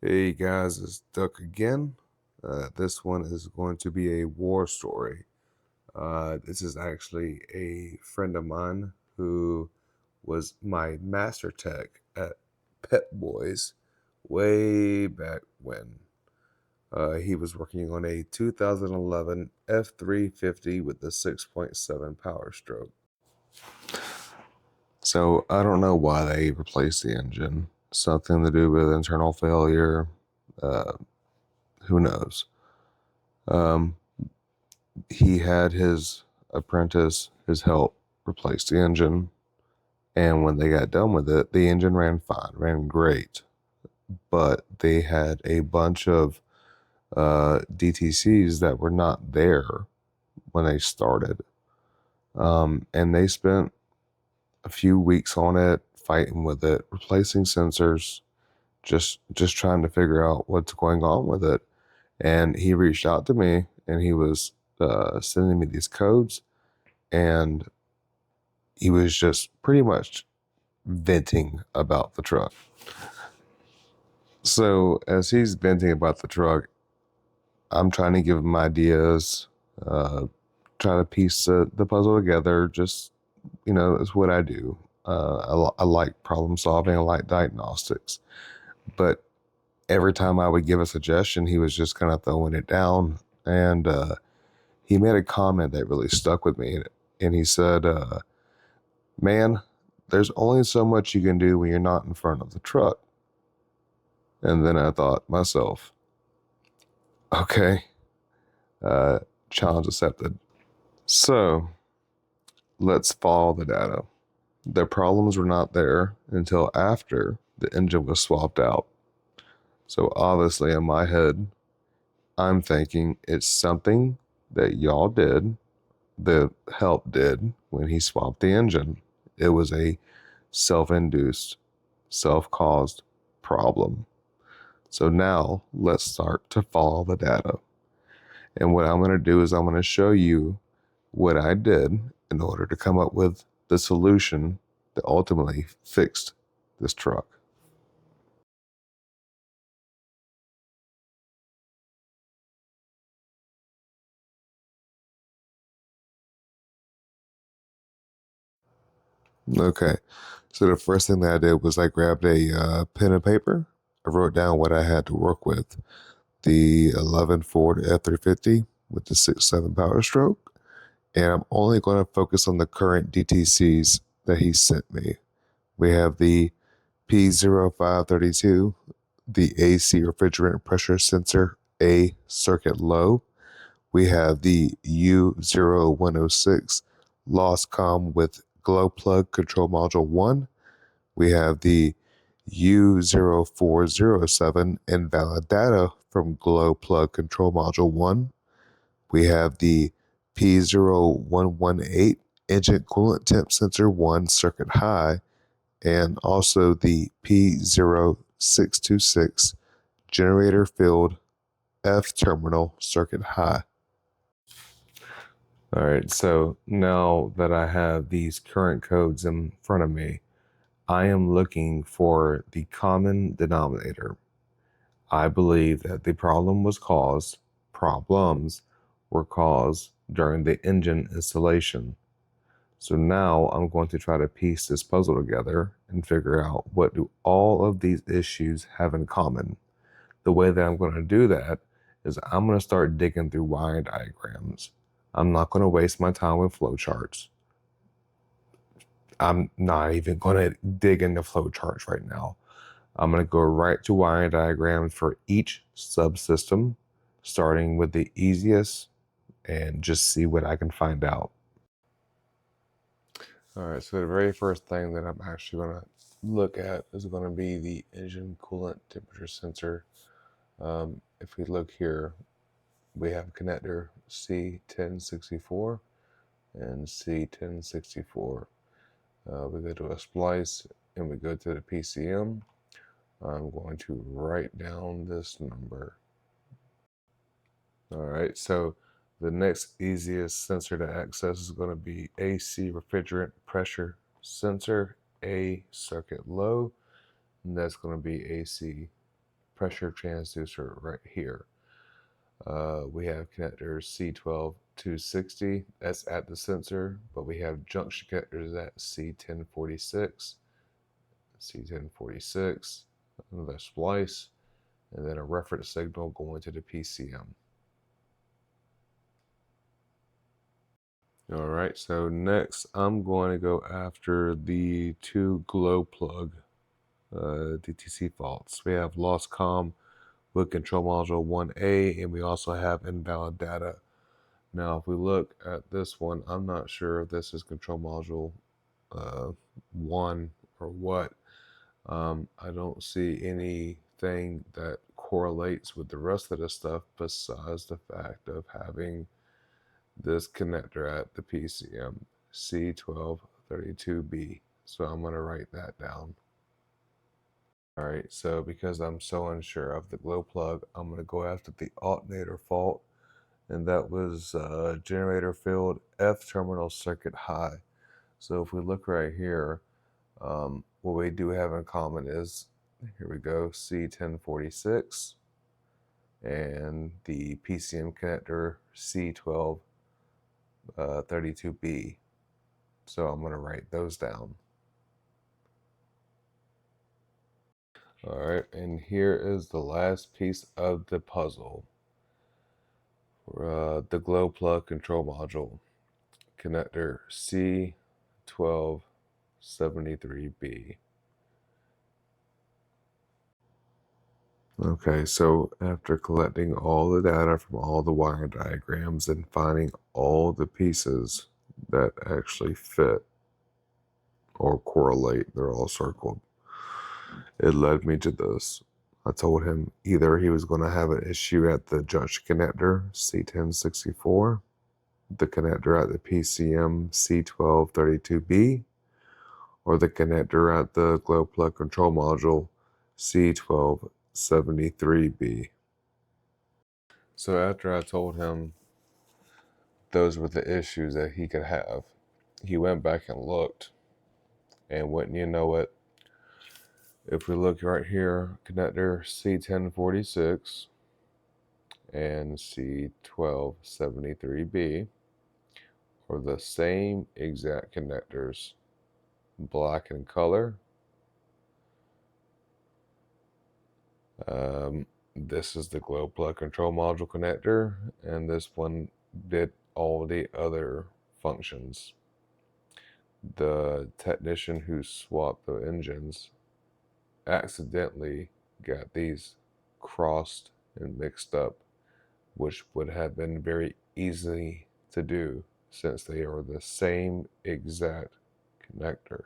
Hey guys, it's Duck again. This one is going to be a war story. This is actually a friend of mine who was my master tech at Pet Boys way back when. He was working on a 2011 F350 with a 6.7 power stroke. So I don't know why they replaced the engine. Something to do with internal failure. Uh, who knows? Um, he had his apprentice, his help, replace the engine. And when they got done with it, the engine ran fine, ran great. But they had a bunch of DTCs that were not there when they started. And they spent a few weeks on it, fighting with it, replacing sensors, just trying to figure out what's going on with it. And he reached out to me and he was sending me these codes, and he was just pretty much venting about the truck. So as he's venting about the truck, I'm trying to give him ideas, try to piece the puzzle together. Just, it's what I do. I like problem solving. I like diagnostics. But every time I would give a suggestion, he was just kind of throwing it down. And he made a comment that really stuck with me. And he said, man, there's only so much you can do when you're not in front of the truck. And then I thought myself, okay, uh, challenge accepted. So let's follow the data. The problems were not there until after the engine was swapped out. So obviously in my head, I'm thinking it's something that y'all did, the help did when he swapped the engine. It was a self-induced, self-caused problem. So now let's start to follow the data. And what I'm going to do is I'm going to show you what I did in order to come up with the solution that ultimately fixed this truck. Okay, so the first thing that I did was I grabbed a pen and paper. I wrote down what I had to work with. The 11 Ford F350 with the 6.7 power stroke. And I'm only going to focus on the current DTCs that he sent me. We have the P0532, the AC refrigerant pressure sensor A circuit low. We have the U0106 lost comm with glow plug control module 1. We have the U0407 invalid data from glow plug control module 1. We have the P0118 engine coolant temp sensor 1 circuit high, and also the P0626 generator field F terminal circuit high. All right, so now that I have these current codes in front of me, I am looking for the common denominator. I believe that the problems were caused during the engine installation. So now I'm going to try to piece this puzzle together and figure out what do all of these issues have in common. The way that I'm going to do that is I'm going to start digging through wiring diagrams. I'm not going to waste my time with flowcharts. I'm not even going to dig into flowcharts right now. I'm going to go right to wiring diagrams for each subsystem, starting with the easiest, and just see what I can find out. All right, so the very first thing that I'm actually going to look at is going to be the engine coolant temperature sensor. If we look here, we have connector C1064 and C1064. We go to a splice and we go to the PCM. I'm going to write down this number. All right, so the next easiest sensor to access is going to be AC refrigerant pressure sensor A circuit low, and that's going to be AC. pressure transducer right here. We have connector C12-260, that's at the sensor, but we have junction connectors at C1046, another splice, and then a reference signal going to the PCM. All right, so next I'm going to go after the two glow plug DTC faults. We have lost comm with control module 1A, and we also have invalid data. Now, if we look at this one, I'm not sure if this is control module 1 or what. I don't see anything that correlates with the rest of the stuff besides the fact of having this connector at the PCM C1232B. So I'm going to write that down. All right, so because I'm so unsure of the glow plug, I'm going to go after the alternator fault, and that was generator field F terminal circuit high. So if we look right here, what we do have in common is, here we go, C1046 and the PCM connector C1232B. So I'm going to write those down. All right, and here is the last piece of the puzzle. The glow plug control module connector C1273B. Okay, so after collecting all the data from all the wire diagrams and finding all the pieces that actually fit or correlate, they're all circled, it led me to this. I told him either he was going to have an issue at the junction connector C1064, the connector at the PCM C1232B, or the connector at the glow plug control module C1273B. So after I told him those were the issues that he could have, he went back and looked, and wouldn't you know it, if we look right here, connector C1046 and C1273B are the same exact connectors, black in color. This is the glow plug control module connector, and this one did all the other functions. The technician who swapped the engines accidentally got these crossed and mixed up, which would have been very easy to do since they are the same exact connector.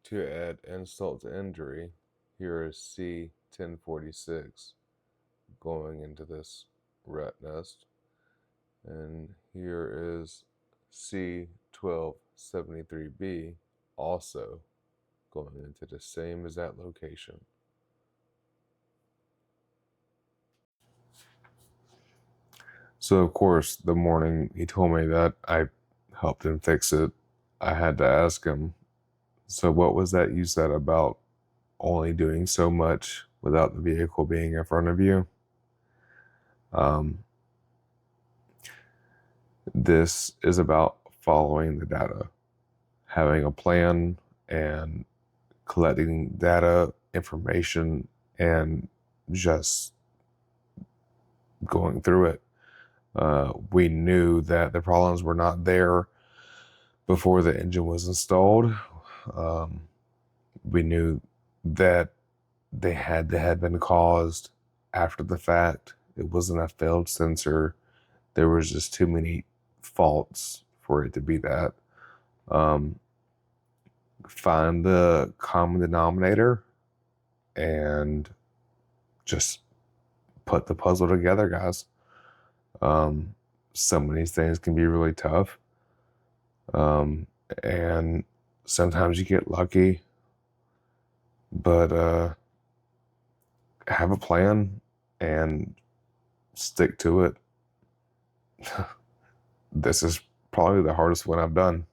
To add insult to injury, here is C1046 going into this rat nest, and here is C1273B also going into the same exact location. So of course, the morning he told me that I helped him fix it, I had to ask him, so what was that you said about only doing so much without the vehicle being in front of you? This is about following the data, having a plan and collecting data, information, and just going through it. We knew that the problems were not there before the engine was installed. We knew that they had to have been caused after the fact. It wasn't a failed sensor. There was just too many faults for it to be that. Find the common denominator and just put the puzzle together, guys. Some of these things can be really tough. And sometimes you get lucky, but have a plan and stick to it. This is probably the hardest one I've done.